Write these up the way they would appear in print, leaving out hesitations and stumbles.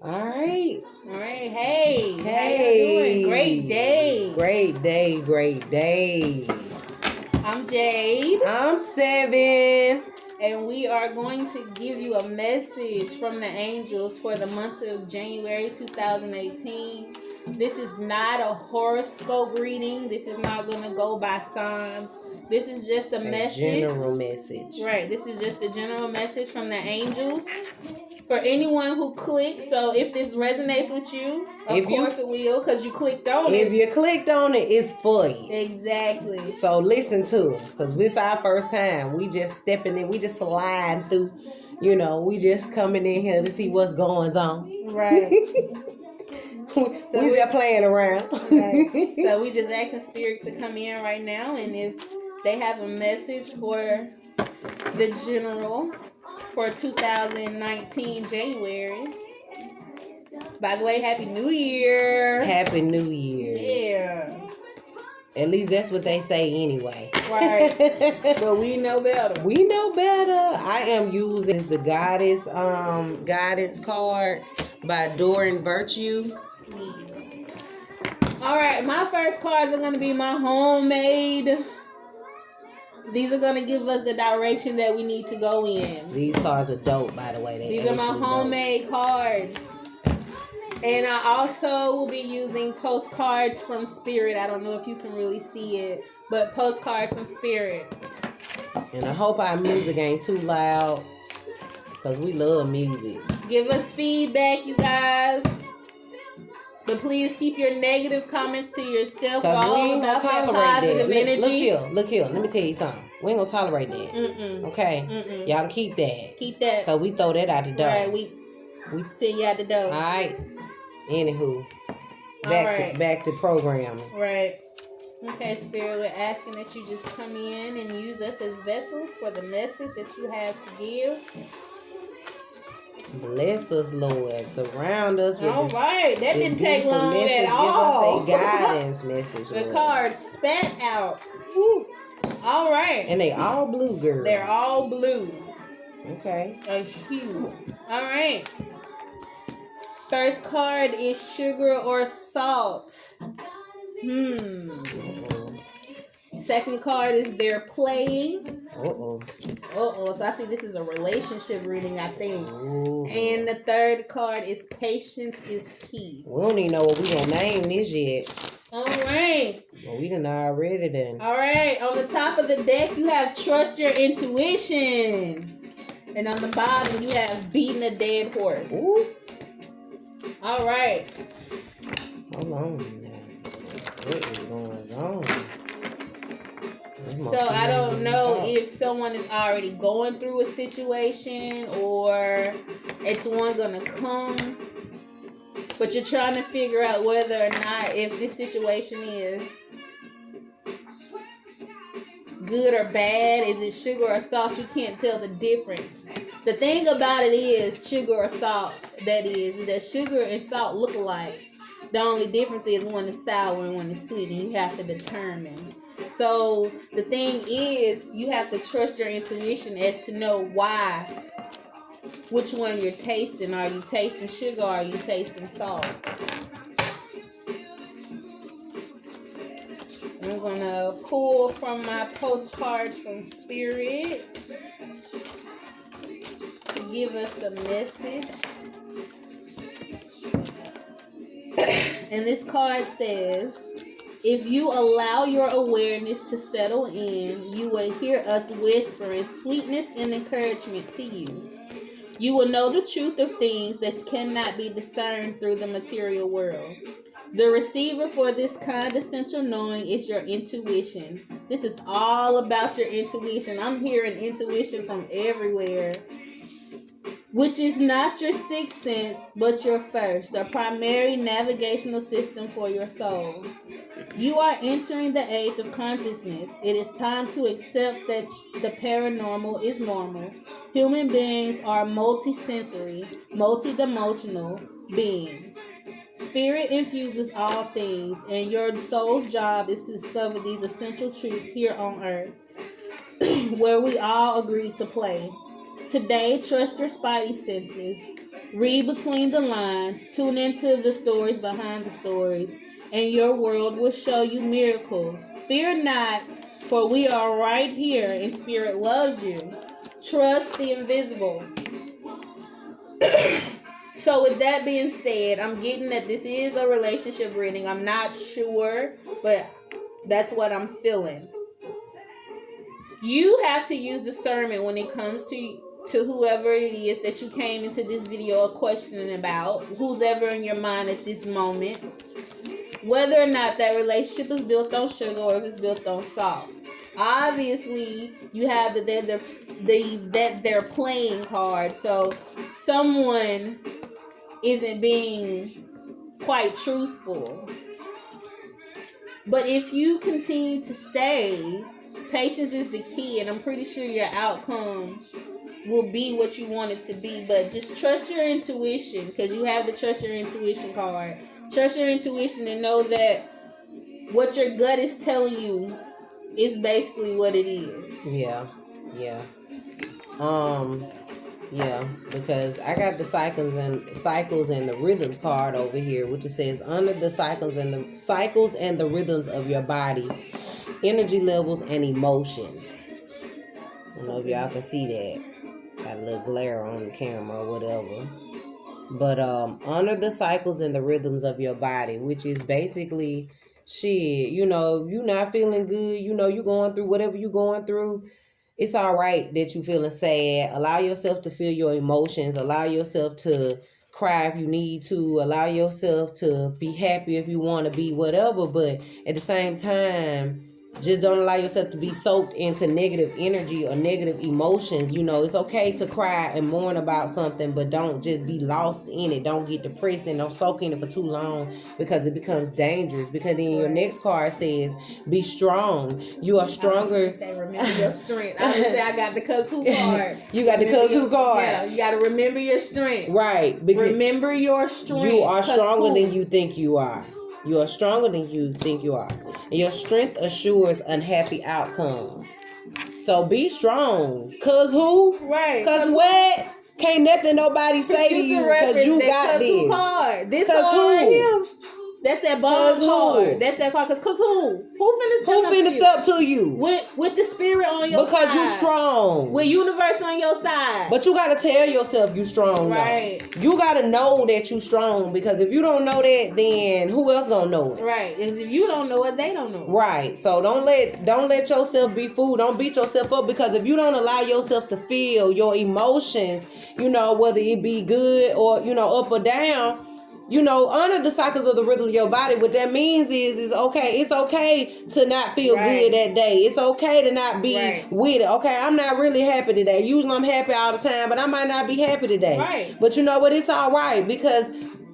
All right. Hey. How you doing? Great day. I'm Jade. I'm Seviin. And we are going to give you a message from the angels for the month of January 2018. This is not a horoscope reading. This is not going to go by signs. This is just a message. General message. Right. This is just a general message from the angels for anyone who clicked. So if this resonates with you, of course it will, because you clicked on it. If you clicked on it, it's for you. Exactly. So listen to us, because this is our first time. We just stepping in. We just sliding through. You know, we just coming in here to see what's going on. Right. We just playing around. Right. So we just asking Spirit to come in right now, and if they have a message for the general for 2019 January. By the way, Happy New Year. Happy New Year. Yeah. At least that's what they say anyway. Right. But we know better. We know better. I am using the Goddess guidance card by Doran Virtue. All right, my first cards are going to be my homemade. These are going to give us the direction that we need to go in. These cards are dope, by the way. These are my homemade cards. And I also will be using postcards from Spirit. I don't know if you can really see it, but postcards from Spirit. And I hope our music ain't too loud, because we love music. Give us feedback, you guys. But please keep your negative comments to yourself. Because we ain't going to tolerate that. Energy. Look here. Let me tell you something. We ain't going to tolerate that. Okay? Y'all keep that. Keep that. Because we throw that out the door. Right, we send you out the door. All right. Anywho. Back to programming. Right. Okay, Spirit, we're asking that you just come in and use us as vessels for the message that you have to give. Bless us, Lord. Surround us with that didn't take long at all. Give us a guidance message, The Lord. cards spat out. Woo. All right. And they all blue, girl. They're all blue. Okay. A hue. All right. First card is sugar or salt. Second card is they're playing. Uh-oh. So I see this is a relationship reading, I think. Ooh. And the third card is patience is key. We don't even know what we gonna name this yet. All right. Well, we done already done. All right. On the top of the deck, you have trust your intuition. And on the bottom, you have beating a dead horse. Ooh. All right. Hold on now. What is going on? So I don't know if someone is already going through a situation or it's one gonna come, but you're trying to figure out whether or not if this situation is good or bad. Is it sugar or salt? You can't tell the difference. The thing about it is sugar or salt. That sugar and salt look alike. The only difference is one is sour and one is sweet, and you have to determine. So the thing is, you have to trust your intuition as to know why, which one you're tasting. Are you tasting sugar or are you tasting salt? I'm going to pull from my postcards from Spirit to give us a message. And this card says, if you allow your awareness to settle in, you will hear us whispering sweetness and encouragement to you. You will know the truth of things that cannot be discerned through the material world. The receiver for this kind essential knowing is your intuition. This is all about your intuition. I'm hearing intuition from everywhere. Which is not your sixth sense, but your first, the primary navigational system for your soul. You are entering the age of consciousness. It is time to accept that the paranormal is normal. Human beings are multisensory, multidimensional beings. Spirit infuses all things, and your soul's job is to discover these essential truths here on earth, where we all agree to play. Today, trust your spidey senses. Read between the lines. Tune into the stories behind the stories. And your world will show you miracles. Fear not, for we are right here and Spirit loves you. Trust the invisible. So with that being said, I'm getting that this is a relationship reading. I'm not sure, but that's what I'm feeling. You have to use discernment when it comes to whoever it is that you came into this video questioning about, who's ever in your mind at this moment, whether or not that relationship is built on sugar or if it's built on salt. Obviously, you have that they're playing card, so someone isn't being quite truthful. But if you continue to stay, patience is the key, and I'm pretty sure your outcome will be what you want it to be. But just trust your intuition, because you have the trust your intuition card. Trust your intuition and know that what your gut is telling you is basically what it is. Yeah. Yeah, because I got the cycles and the rhythms card over here, which it says under the cycles and the rhythms of your body, energy levels and emotions. I don't know if y'all can see that. Got a little glare on the camera or whatever. But under the cycles and the rhythms of your body, which is basically shit, you not feeling good, you going through whatever you going through. It's all right that you feeling sad. Allow yourself to feel your emotions. Allow yourself to cry if you need to. Allow yourself to be happy if you want to be, whatever. But at the same time, just don't allow yourself to be soaked into negative energy or negative emotions. It's okay to cry and mourn about something, but don't just be lost in it. Don't get depressed and don't soak in it for too long, because it becomes dangerous. Because then your next card says, be strong. You are stronger. Remember your strength. I would say I got the cuz who card. You got the cuz who card. Yeah, you got to remember your strength. Right. Remember your strength. You are stronger than you think you are. You are stronger than you think you are. And your strength assures unhappy outcomes. So be strong. Cause who? Right. Cause what? Can't nothing nobody say to you, because you got this. Card. This cause card who? Him. That's that boss card. That's that card. Cause who? Who finna step to you? With the spirit on your side. Because you strong. With universe on your side. But you gotta tell yourself you strong. Right. Though. You gotta know that you strong, because if you don't know that, then who else gonna know it? Right. If you don't know it, they don't know it. Right. So don't let yourself be fooled. Don't beat yourself up, because if you don't allow yourself to feel your emotions, whether it be good or up or down, under the cycles of the rhythm of your body, what that means is okay. It's okay to not feel good that day. It's okay to not be with it. Okay, I'm not really happy today. Usually I'm happy all the time, but I might not be happy today. Right. But you know what? It's all right, because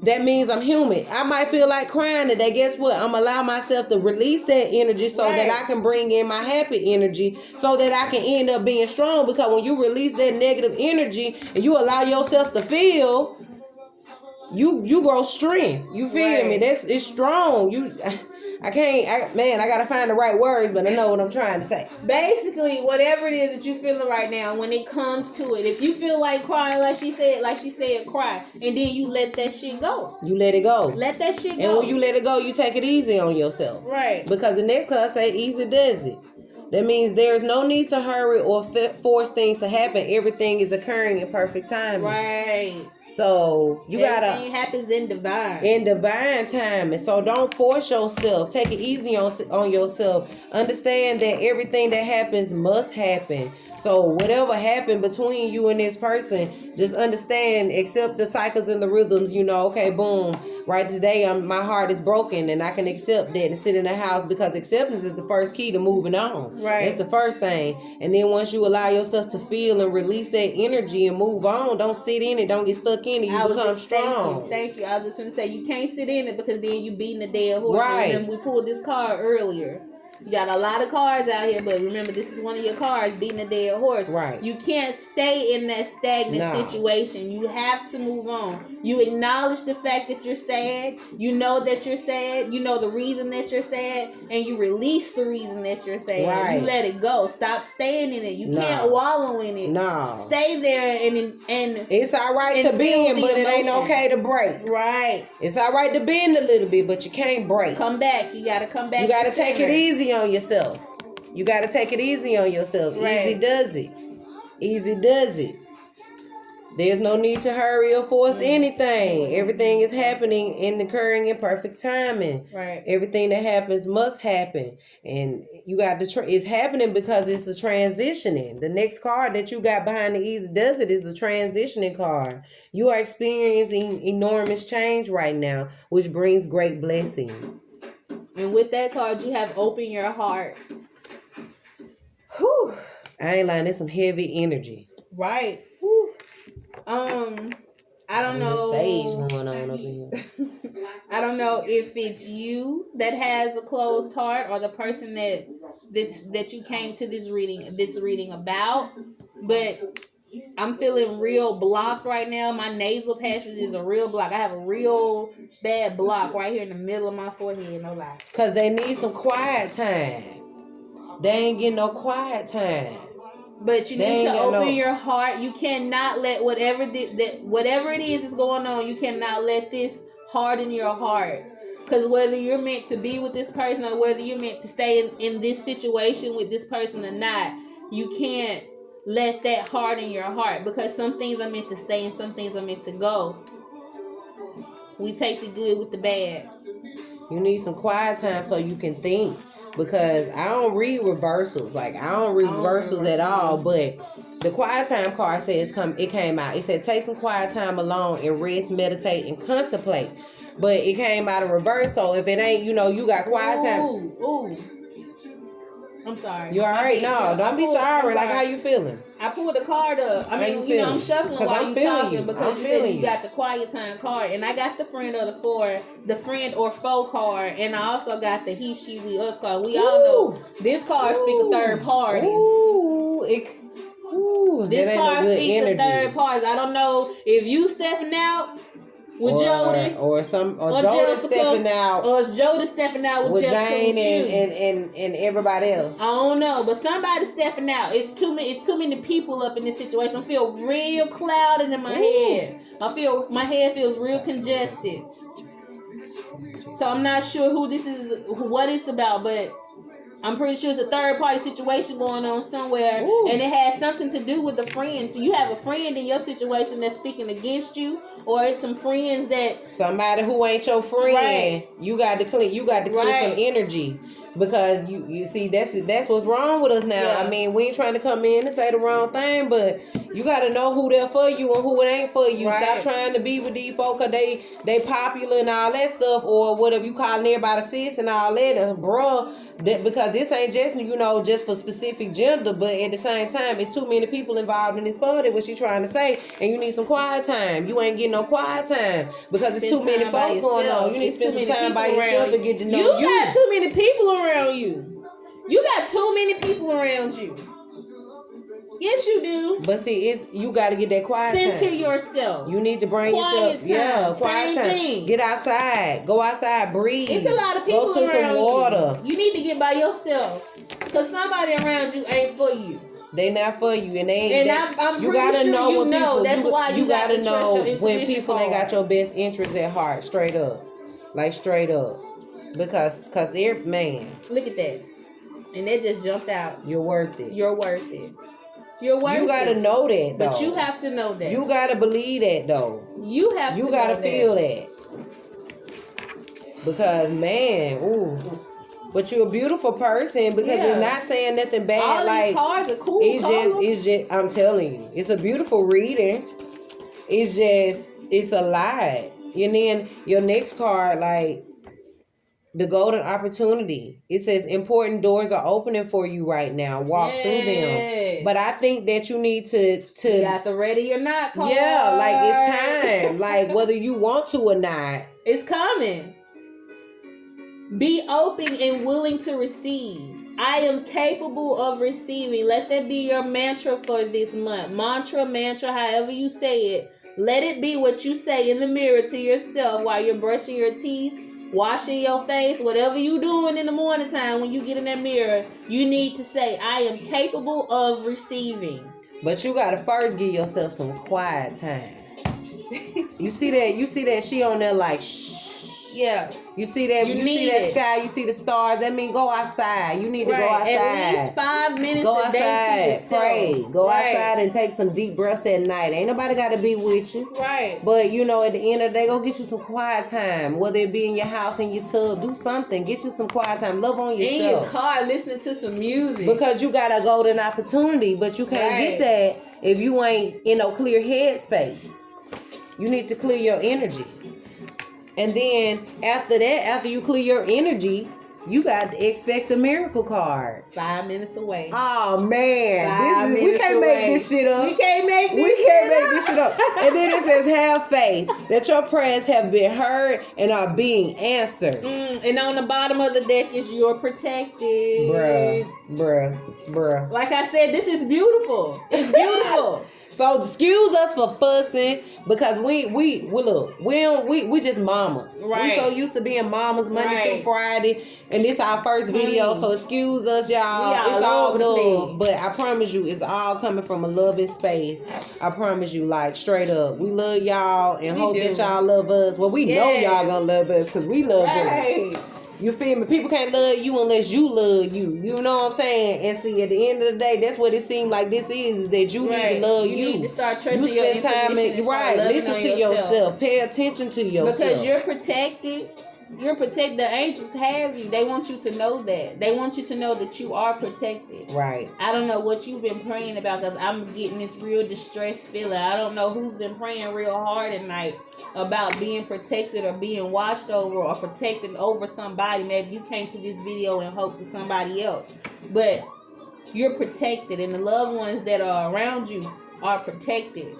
that means I'm human. I might feel like crying today. Guess what? I'm allow myself to release that energy so that I can bring in my happy energy, so that I can end up being strong. Because when you release that negative energy and you allow yourself to feel, you grow strength. You feel me? It's strong. I gotta find the right words, but I know what I'm trying to say. Basically, whatever it is that you're feeling right now, when it comes to it, if you feel like crying, like she said, cry, and then you let that shit go. You let it go. Let that shit go. And when you let it go, you take it easy on yourself. Right. Because the next card say easy does it. That means there's no need to hurry or force things to happen. Everything is occurring in perfect time. Right. So you everything happens in divine time. And so don't force yourself. Take it easy on yourself. Understand that everything that happens must happen. So whatever happened between you and this person, just understand, accept the cycles and the rhythms. Okay, boom. Right today, my heart is broken, and I can accept that and sit in the house, because acceptance is the first key to moving on. Right. That's the first thing. And then once you allow yourself to feel and release that energy and move on, don't sit in it, don't get stuck in it. You become strong. Thank you. I was just going to say, you can't sit in it, because then you beating the dead horse. Right. And we pulled this card earlier. You got a lot of cards out here, but remember, this is one of your cards, beating a dead horse. Right. You can't stay in that stagnant situation. You have to move on. You acknowledge the fact that you're sad. You know that you're sad. You know the reason that you're sad, and you release the reason that you're sad. Right. You let it go. Stop staying in it. You can't wallow in it. No. Stay there and it's all right to bend, but it ain't okay to break. Right. It's all right to bend a little bit, but you can't break. Come back. You gotta come back. You gotta take it easy on yourself. You gotta take it easy on yourself. Right. Easy does it. Easy does it. There's no need to hurry or force anything. Everything is happening and occurring in perfect timing. Right. Everything that happens must happen, and you got the it's happening because it's the transitioning. The next card that you got behind the easy does it is the transitioning card. You are experiencing enormous change right now, which brings great blessings. And with that card, you have open your heart. Whew. I ain't lying. There's some heavy energy. Right. Whew. I don't know. Sage going on over here. I don't know if it's you that has a closed heart or the person that you came to this reading about, but I'm feeling real blocked right now. My nasal passage is a real block. I have a real bad block right here in the middle of my forehead. No lie. Cause they need some quiet time. They ain't getting no quiet time. But you need to open your heart. You cannot let whatever it is that's going on, you cannot let this harden your heart. Because whether you're meant to be with this person or whether you're meant to stay in this situation with this person or not, you can't let that harden your heart. Because some things are meant to stay and some things are meant to go. We take the good with the bad. You need some quiet time so you can think. Because I don't read reversals. Like, I don't read reversals at all. But the quiet time card says it came out. It said take some quiet time alone and rest, meditate, and contemplate. But it came out of reverse. So if it ain't, you got quiet time. Ooh. I'm sorry. You all right? No, don't be sorry. Like, how you feeling? I pulled the card up. I mean, I'm shuffling while you talking because you said you got the quiet time card, and I got the friend of the friend or foe card, and I also got the he, she, we, us card. We all know this card speaks of third parties. This card speaks of third parties. I don't know if you stepping out with Jody, or Jody stepping out, or is Jody stepping out with Jane and everybody else. I don't know, but somebody's stepping out. It's too many people up in this situation. I feel real clouded in my head. My head feels real congested. So I'm not sure who this is, what it's about, but I'm pretty sure it's a third party situation going on somewhere. Ooh. And it has something to do with a friend. So you have a friend in your situation that's speaking against you, or it's some friends that somebody who ain't your friend. Right. You got to clean some energy. Because you see that's what's wrong with us now. Yeah. I mean, we ain't trying to come in and say the wrong thing, but you got to know who they're for you and who it ain't for you. Right. Stop trying to be with these folk because they popular and all that stuff, or whatever you calling everybody sis and all that, bruh. Because this ain't just for specific gender, but at the same time, it's too many people involved in this party. What she trying to say, and you need some quiet time. You ain't getting no quiet time because it's too many folks going on. You need to spend some time by yourself and get to know you. You got too many people around you. You got too many people around you. Yes, you do. But see, you got to get that quiet time. Center yourself. You need to bring yourself. Time. Yeah, quiet time. Thing. Get outside. Go outside. Breathe. It's a lot of people around you. Go to some water. You need to get by yourself. Because somebody around you ain't for you. They not for you, and they ain't. And I'm pretty sure you know. That's why you got to know when people ain't got your best interests at heart. Straight up, straight up, because they're man. Look at that, and that just jumped out. You're worth it. You're worth it. You're worth it. You gotta know that, though. But you have to know that. You gotta believe that, though. You gotta feel that. Because man, ooh. But you're a beautiful person because it's not saying nothing bad. All these cards are cool. It's just, I'm telling you, it's a beautiful reading. It's a lot. And then your next card, the golden opportunity. It says important doors are opening for you right now. Walk through them. But I think that you need to you got the ready or not card. Yeah, it's time. Whether you want to or not. It's coming. Be open and willing to receive. I am capable of receiving. Let that be your mantra for this month. Mantra, however you say it. Let it be what you say in the mirror to yourself while you're brushing your teeth, washing your face, whatever you doing in the morning time when you get in that mirror. You need to say, I am capable of receiving. But you gotta first give yourself some quiet time. You see that she on there like shh. Yeah. You see that? You see that sky? You see the stars? That means go outside. You need to go outside. At least 5 minutes go a day to yourself. Pray. Go outside and take some deep breaths at night. Ain't nobody got to be with you. Right. But you know, at the end of the day, go get you some quiet time. Whether it be in your house, in your tub, do something. Get you some quiet time. Love on yourself. In your car, listening to some music. Because you got a golden opportunity, but you can't get that if you ain't in no clear headspace. You need to clear your energy. And then after that, after you clear your energy, you got to expect a miracle card. 5 minutes away. Oh man, we can't make this shit up. We can't make this shit up. And then it says, have faith that your prayers have been heard and are being answered. And on the bottom of the deck is you're protected. Bruh. Like I said, this is beautiful. It's beautiful. So excuse us for fussing because we just mamas. Right. We so used to being mamas Monday through Friday, and this our first video. So excuse us, y'all. It's all love, but I promise you, it's all coming from a loving space. I promise you, like straight up, we love y'all and hope that y'all love us. Well, we know y'all gonna love us because we love us. You feel me? People can't love you unless you love you. You know what I'm saying? And see, at the end of the day, that's what it seems like this is that you need to love you. You need to start trusting your intuition. Listen to yourself. Pay attention to yourself. Because you're protected. You're protected. The angels have you. They want you to know that. They want you to know that you are protected. Right. I don't know what you've been praying about because I'm getting this real distressed feeling. I don't know who's been praying real hard at night about being protected or being watched over or protected over somebody. Maybe you came to this video and hope to somebody else. But you're protected and the loved ones that are around you are protected.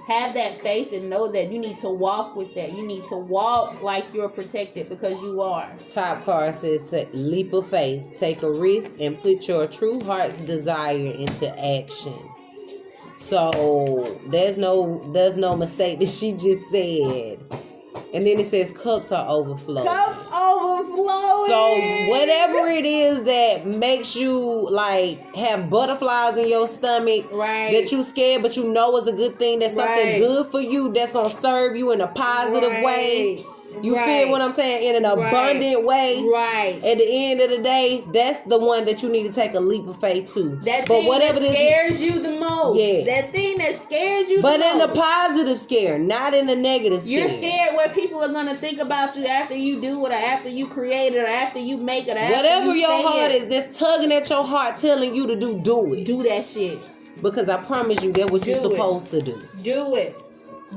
Have that faith and know that you need to walk with that. You need to walk like you're protected because you are. Top card says, leap of faith. Take a risk and put your true heart's desire into action. So there's no mistake that she just said. And then it says cups are overflowing. Cups overflowing. So whatever it is that makes you like have butterflies in your stomach, that you scared but you know is a good thing, that's something good for you, that's gonna serve you in a positive way. You feel what I'm saying? In an abundant way. Right. At the end of the day, that's the one that you need to take a leap of faith to. That thing that scares you the most. Yeah. That thing that scares you the most. But in a positive scare, not in a negative scare. You're scared what people are going to think about you after you do it or after you create it or after you make it or after whatever you your heart it. is that's tugging at your heart telling you to do it. Do that shit. Because I promise you that's what you're supposed to do. Do it.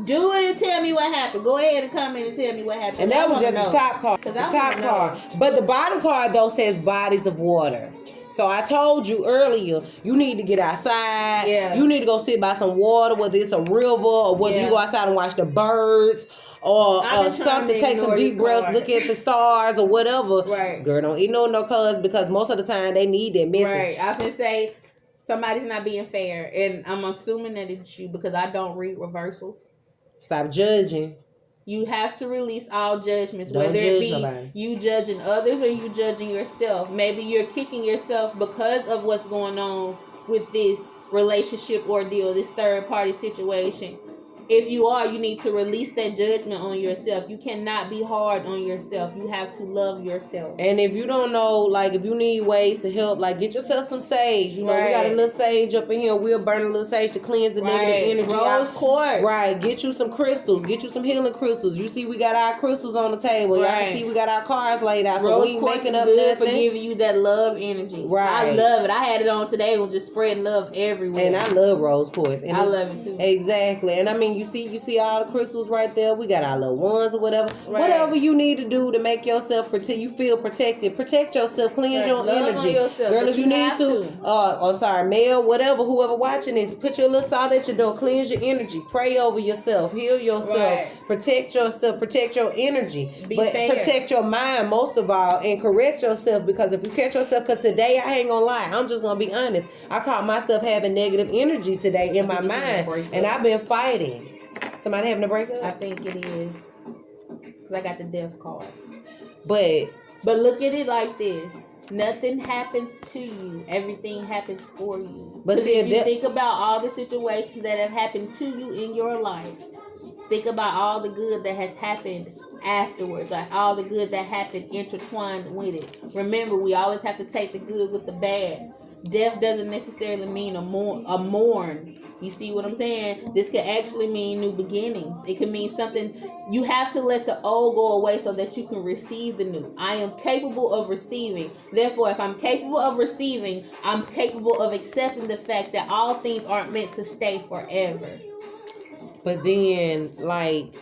Do it and tell me what happened. Go ahead and comment and tell me what happened. And that was just the top card. The top card. But the bottom card, though, says bodies of water. So I told you earlier, you need to get outside. Yeah. You need to go sit by some water, whether it's a river or whether you go outside and watch the birds or something. Take some deep breaths, look at the stars or whatever. Right. Girl, don't eat no cuz because most of the time they need that message. Right. I can say somebody's not being fair. And I'm assuming that it's you because I don't read reversals. Stop judging. You have to release all judgments, whether it be you judging others or you judging yourself. Maybe you're kicking yourself because of what's going on with this relationship ordeal, this third party situation. If you are, you need to release that judgment on yourself. You cannot be hard on yourself. You have to love yourself. And if you don't know, like, if you need ways to help, like, get yourself some sage. You know, we got a little sage up in here. We'll burn a little sage to cleanse the negative energy. Rose quartz. Right. Get you some crystals. Get you some healing crystals. You see, we got our crystals on the table. Y'all can see we got our cards laid out. So we ain't making up nothing. For giving you that love energy. Right. I love it. I had it on today. It was just spreading love everywhere. And I love rose quartz. And I love it too. Exactly. And I mean, You see all the crystals right there. We got our little ones or whatever. Right. Whatever you need to do to make yourself you feel protected. Protect yourself. Cleanse your Love energy. on yourself, Girl, but if you you need have to, I'm sorry, male, whatever, whoever watching this, put your little salt at your door. Cleanse your energy. Pray over yourself. Heal yourself. Right. Protect yourself. Protect your energy. Be fair. Protect your mind most of all, and correct yourself, because if you catch yourself, because today I ain't gonna lie, I'm just gonna be honest. I caught myself having negative energies today in my mind, and I've been fighting. Somebody having a breakup? I think it is, because I got the death card. But look at it like this. Nothing happens to you. Everything happens for you. But see, if you think about all the situations that have happened to you in your life, think about all the good that has happened afterwards, like all the good that happened intertwined with it. Remember, we always have to take the good with the bad. Death doesn't necessarily mean a mourn. You see what I'm saying? This could actually mean new beginnings. It could mean something. You have to let the old go away so that you can receive the new. I am capable of receiving. Therefore, if I'm capable of receiving, I'm capable of accepting the fact that all things aren't meant to stay forever. But then, like,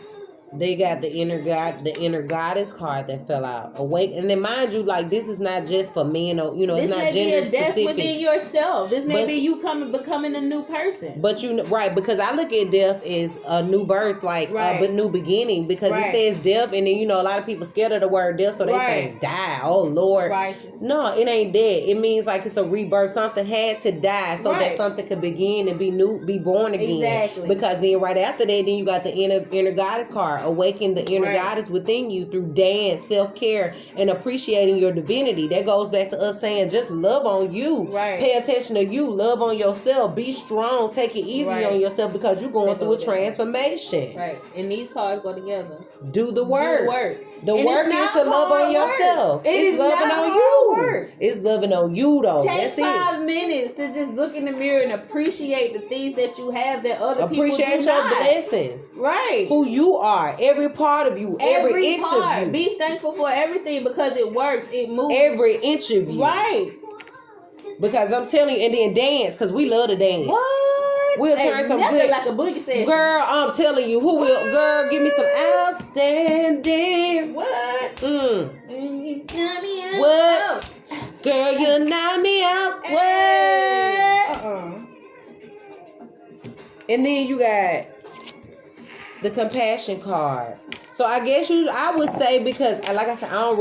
they got the inner goddess card that fell out. Awake, and then mind you, like, this is not just for men, or it's not gender specific. This may be a death within yourself. This may be you becoming a new person. But right, because I look at death as a new birth, like but new beginning, because it says death, and then a lot of people scared of the word death, so they think die. Oh Lord, righteous. No, it ain't dead. It means like it's a rebirth. Something had to die so that something could begin and be new, be born again. Exactly. Because then right after that, then you got the inner goddess card. Awaken the inner goddess within you through dance, self-care, and appreciating your divinity. That goes back to us saying just love on you. Right. Pay attention to you. Love on yourself. Be strong. Take it easy on yourself, because you're going through a transformation. Right. And these cards go together. Do the work. The work is to love on yourself. It's loving on you. It's loving on you, though. Take 5 minutes to just look in the mirror and appreciate the things that you have that other people do not. Appreciate your blessings. Right. Who you are. Every part of you. Every inch of you. Be thankful for everything, because it works. It moves. Every inch of you. Right. Because I'm telling you, and then dance, because we love to dance. What? We'll turn some good. Like a boogie session. Girl, I'm telling you, who will? Girl, give me some outstanding. What? You knock me out. What? Girl, you knock me out. What? And then you got the compassion card. So I guess I would say, because like I said, I don't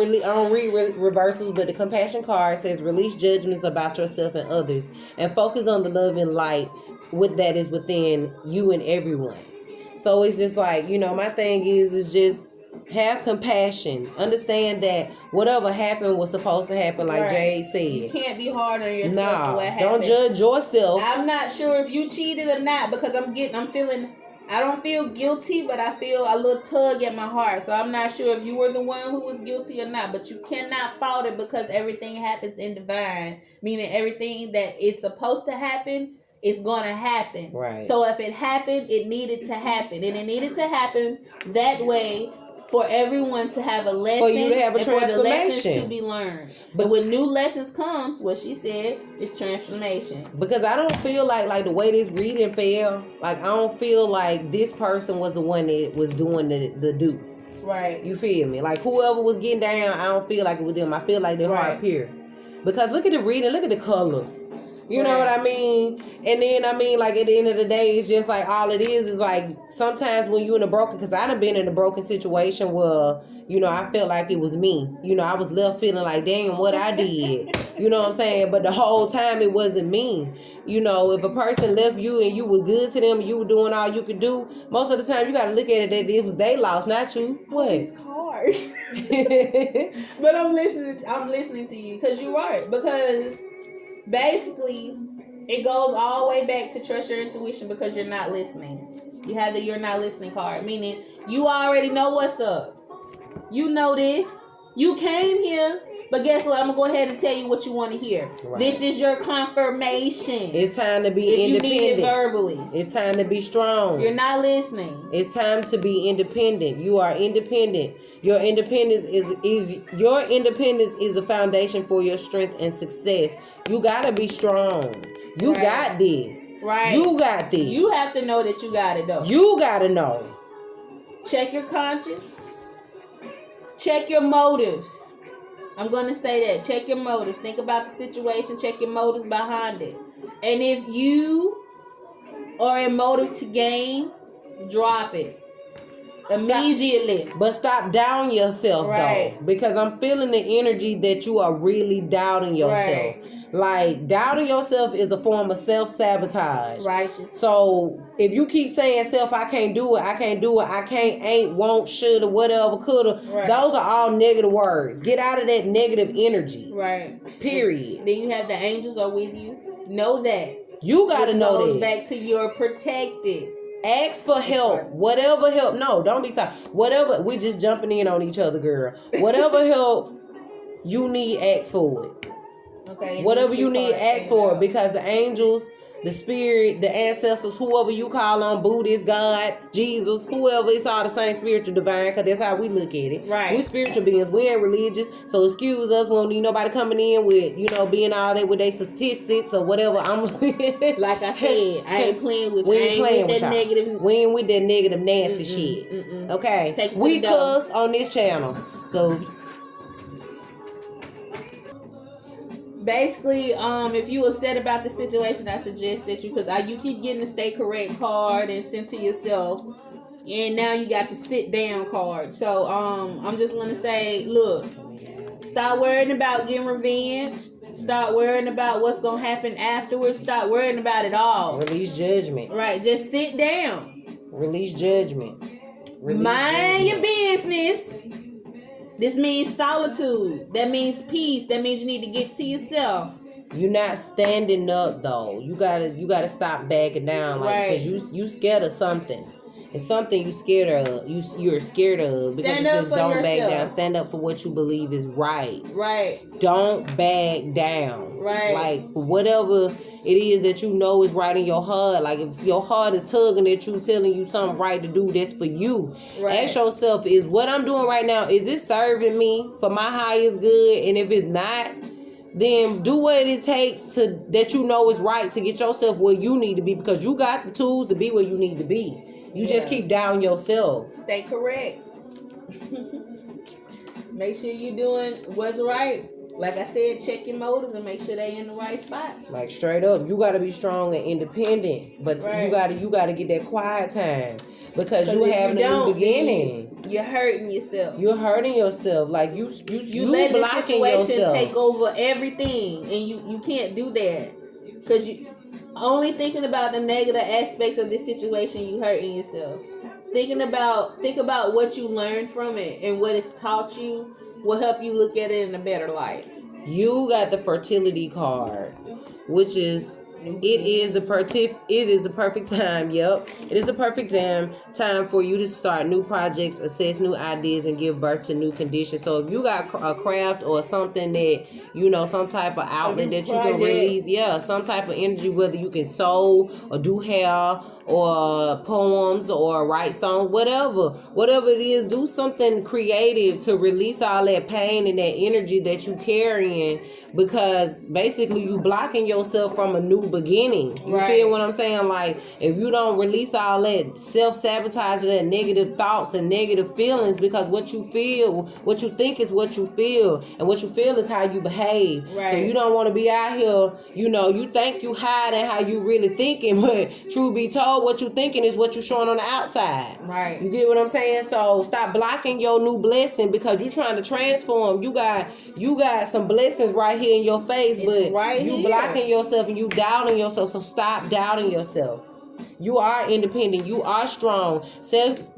read reversals, but the compassion card says release judgments about yourself and others and focus on the love and light that is within you and everyone. So it's just like, my thing is just have compassion. Understand that whatever happened was supposed to happen, like Jade said. You can't be hard on yourself for what happened. Don't judge yourself. I'm not sure if you cheated or not, because I don't feel guilty, but I feel a little tug at my heart. So I'm not sure if you were the one who was guilty or not. But you cannot fault it, because everything happens in divine. Meaning everything that it's supposed to happen is going to happen. Right. So if it happened, it needed to happen. And it needed to happen that way for everyone to have a lesson. For you to have a transformation. For the lessons to be learned. But when new lessons comes, what she said is transformation. Because I don't feel like the way this reading fell, like I don't feel like this person was the one that was doing the do. Right. You feel me? Like whoever was getting down, I don't feel like it was them. I feel like they're hard pure. Because look at the reading, look at the colors. You know what I mean? And then, like, at the end of the day, it's just like all it is like sometimes when you're in a broken, because I done been in a broken situation where, I felt like it was me. I was left feeling like, dang, what I did. You know what I'm saying? But the whole time it wasn't me. If a person left you and you were good to them, you were doing all you could do, most of the time you got to look at it that it was they lost, not you. What? It's hard. But I'm listening to you, because you're right. Because basically, it goes all the way back to trust your intuition, because you're not listening. You have the you're not listening card, meaning you already know what's up. You know this. You came here, but guess what? I'm going to go ahead and tell you what you want to hear. Right. This is your confirmation. It's time to be independent. You need it verbally. It's time to be strong. You're not listening. It's time to be independent. You are independent. Your independence is the foundation for your strength and success. You gotta be strong. You got this. Right. You got this. You have to know that you got it, though. You got to know. Check your conscience. Check your motives. I'm going to say that. Check your motives. Think about the situation. Check your motives behind it. And if you are in motive to gain, drop it. Immediately. But stop doubting yourself, though. Because I'm feeling the energy that you are really doubting yourself. Right. Like, doubting yourself is a form of self-sabotage. Righteous. So, if you keep saying self, I can't do it, I can't do it, I can't, ain't, won't, shoulda, whatever, coulda. Right. Those are all negative words. Get out of that negative energy. Right. Period. Then you have the angels are with you. Know that. You got to know that. Back to your protected. Ask for help. Whatever help. No, don't be sorry. Whatever. We just jumping in on each other, girl. Whatever help you need, ask for it. Okay. Whatever you need, ask for it. Because the angels, the spirit, the ancestors, whoever you call on, Buddhist, God, Jesus, whoever, it's all the same spiritual divine, because that's how we look at it. Right. We spiritual beings. We ain't religious. So excuse us. We don't need nobody coming in with, being all that with their statistics or whatever. Like I said, I ain't playing with you. We ain't playing with that y'all. Negative. We ain't with that negative nasty shit. Okay. We cuss on this channel. So basically, if you upset about the situation, I suggest that you keep getting the stay correct card and sent to yourself, and now you got the sit down card. So I'm just gonna say, look, stop worrying about getting revenge. Stop worrying about what's gonna happen afterwards. Stop worrying about it all. Release judgment. Right, just sit down. Release judgment. Mind your business. This means solitude. That means peace. That means you need to get to yourself. You're not standing up though. You gotta stop backing down, like, because you scared of something. It's something you scared of. You're scared of, because it says don't back down. Stand up for what you believe is right. Right. Don't back down. Right. Like, whatever it is that you know is right in your heart. Like, if your heart is tugging at you, telling you something right to do, that's for you. Right. Ask yourself, is what I'm doing right now, is it serving me for my highest good? And if it's not, then do what it takes that you know is right to get yourself where you need to be, because you got the tools to be where you need to be. You just keep down yourself. Stay correct. Make sure you're doing what's right. Like I said, check your motives and make sure they in the right spot. Like, straight up, you gotta be strong and independent, but you gotta get that quiet time, because you having a new beginning. You're hurting yourself. You're hurting yourself. Like you letting the blocking situation yourself. Take over everything, and you can't do that, because you only thinking about the negative aspects of this situation. You hurting yourself. Think about what you learned from it and what it's taught you will help you look at it in a better light. You got the fertility card, which is it is the perfect time. Yep, it is the perfect time for you to start new projects, assess new ideas, and give birth to new conditions. So if you got a craft or something that some type of outlet that you can release, some type of energy, whether you can sew or do hair or poems or write songs, whatever it is, do something creative to release all that pain and that energy that you carrying, because basically you blocking yourself from a new beginning. You feel what I'm saying? Like, if you don't release all that self-sabotage and that negative thoughts and negative feelings, because what you think is what you feel, and what you feel is how you behave. So you don't want to be out here, you think you hiding how you really thinking, but truth be told, what you thinking is what you showing on the outside. Right. You get what I'm saying? So stop blocking your new blessing, because you're trying to transform. You got some blessings right here in your face, but you blocking yourself and you doubting yourself. So stop doubting yourself. You are independent. You are strong.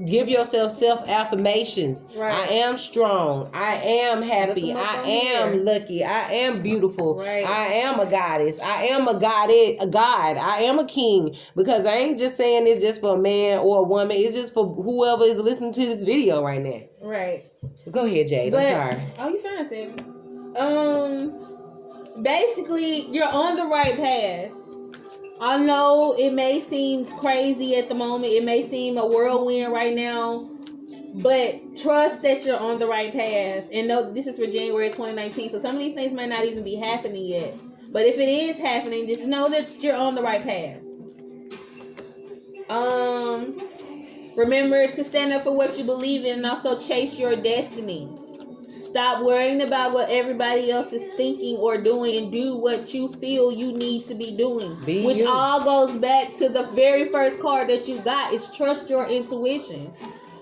Give yourself self-affirmations. I am strong. I am happy. I am lucky. I am beautiful. I am a goddess. I am a god. I am a king. Because I ain't just saying this just for a man or a woman. It's just for whoever is listening to this video right now. Right. Go ahead, Jade. I'm sorry. Oh, you fine, Seviin. Basically, you're on the right path. I know it may seem crazy at the moment. It may seem a whirlwind right now. But trust that you're on the right path. And know this is for January 2019. So some of these things might not even be happening yet. But if it is happening, just know that you're on the right path. Remember to stand up for what you believe in and also chase your destiny. Stop worrying about what everybody else is thinking or doing and do what you feel you need to be doing. Which all goes back to the very first card that you got is trust your intuition.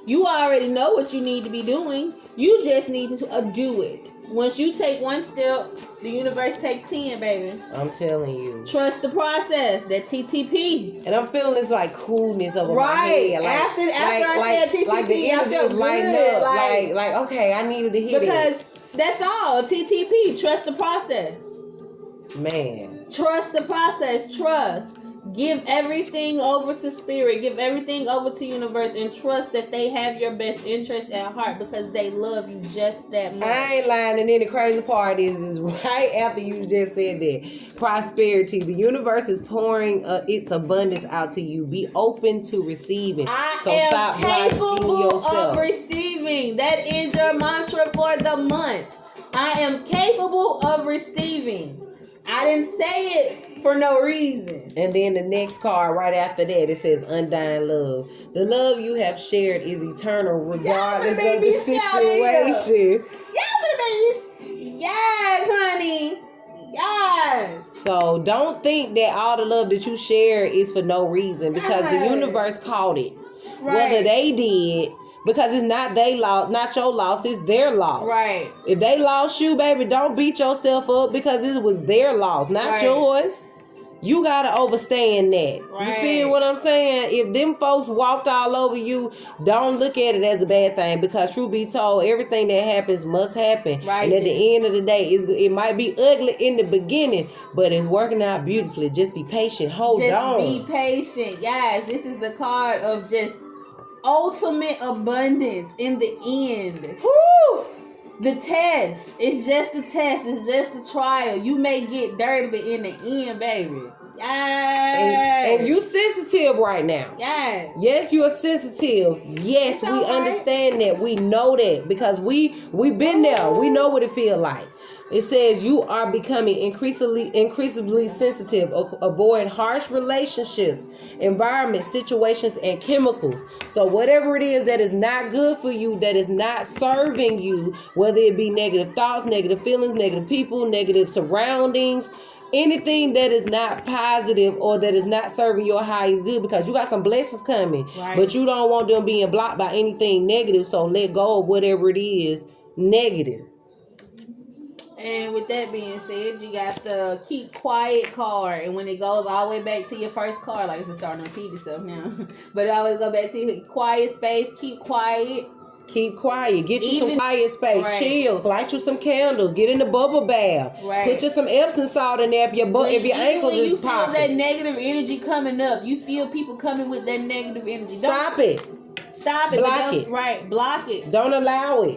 You already know what you need to be doing. You just need to do it. Once you take one step, the universe takes 10, baby. I'm telling you. Trust the process. That TTP. And I'm feeling this like coolness over my head. Like, after I said TTP, like the I felt good. Like okay, I needed to hear because that's all. TTP. Trust the process. Man. Trust the process. Trust. Give everything over to spirit. Give everything over to universe and trust that they have your best interest at heart because they love you just that much. I ain't lying. And then the crazy part is right after you just said that. Prosperity. The universe is pouring its abundance out to you. Be open to receiving. I am capable of receiving. That is your mantra for the month. I am capable of receiving. I didn't say it for no reason. And then the next card right after that, it says undying love. The love you have shared is eternal regardless of the situation. Yes, honey. Yes. So don't think that all the love that you share is for no reason because the universe caught it. Right. Whether they did, because it's not they loss, not your loss, it's their loss. Right. If they lost you, baby, don't beat yourself up because it was their loss, not yours. You gotta overstand that. Right. You feel what I'm saying? If them folks walked all over you, don't look at it as a bad thing because truth be told, everything that happens must happen. Right. And at the end of the day, it might be ugly in the beginning, but it's working out beautifully. Just be patient. Hold on. Just be patient. Yes, this is the card of just ultimate abundance in the end. Woo! The test. It's just a test. It's just a trial. You may get dirty, but in the end, baby. Yes. And you sensitive right now. Yes. Yes, you are sensitive. Yes, we understand that. We know that because we've been there. We know what it feels like. It says you are becoming increasingly sensitive. Avoid harsh relationships, environments, situations, and chemicals. So whatever it is that is not good for you, that is not serving you, whether it be negative thoughts, negative feelings, negative people, negative surroundings, anything that is not positive or that is not serving your highest good, because you got some blessings coming, but you don't want them being blocked by anything negative. So let go of whatever it is negative. And with that being said, you got the keep quiet card. And when it goes all the way back to your first card, like it's starting to repeat itself now. But it always go back to your quiet space, keep quiet. Keep quiet. Get you some quiet space. Right. Chill. Light you some candles. Get in the bubble bath. Right. Put you some Epsom salt in there if your ankles is popping. When you feel that negative energy coming up, you feel people coming with that negative energy. Stop it. Stop it. Block it. Right. Block it. Don't allow it.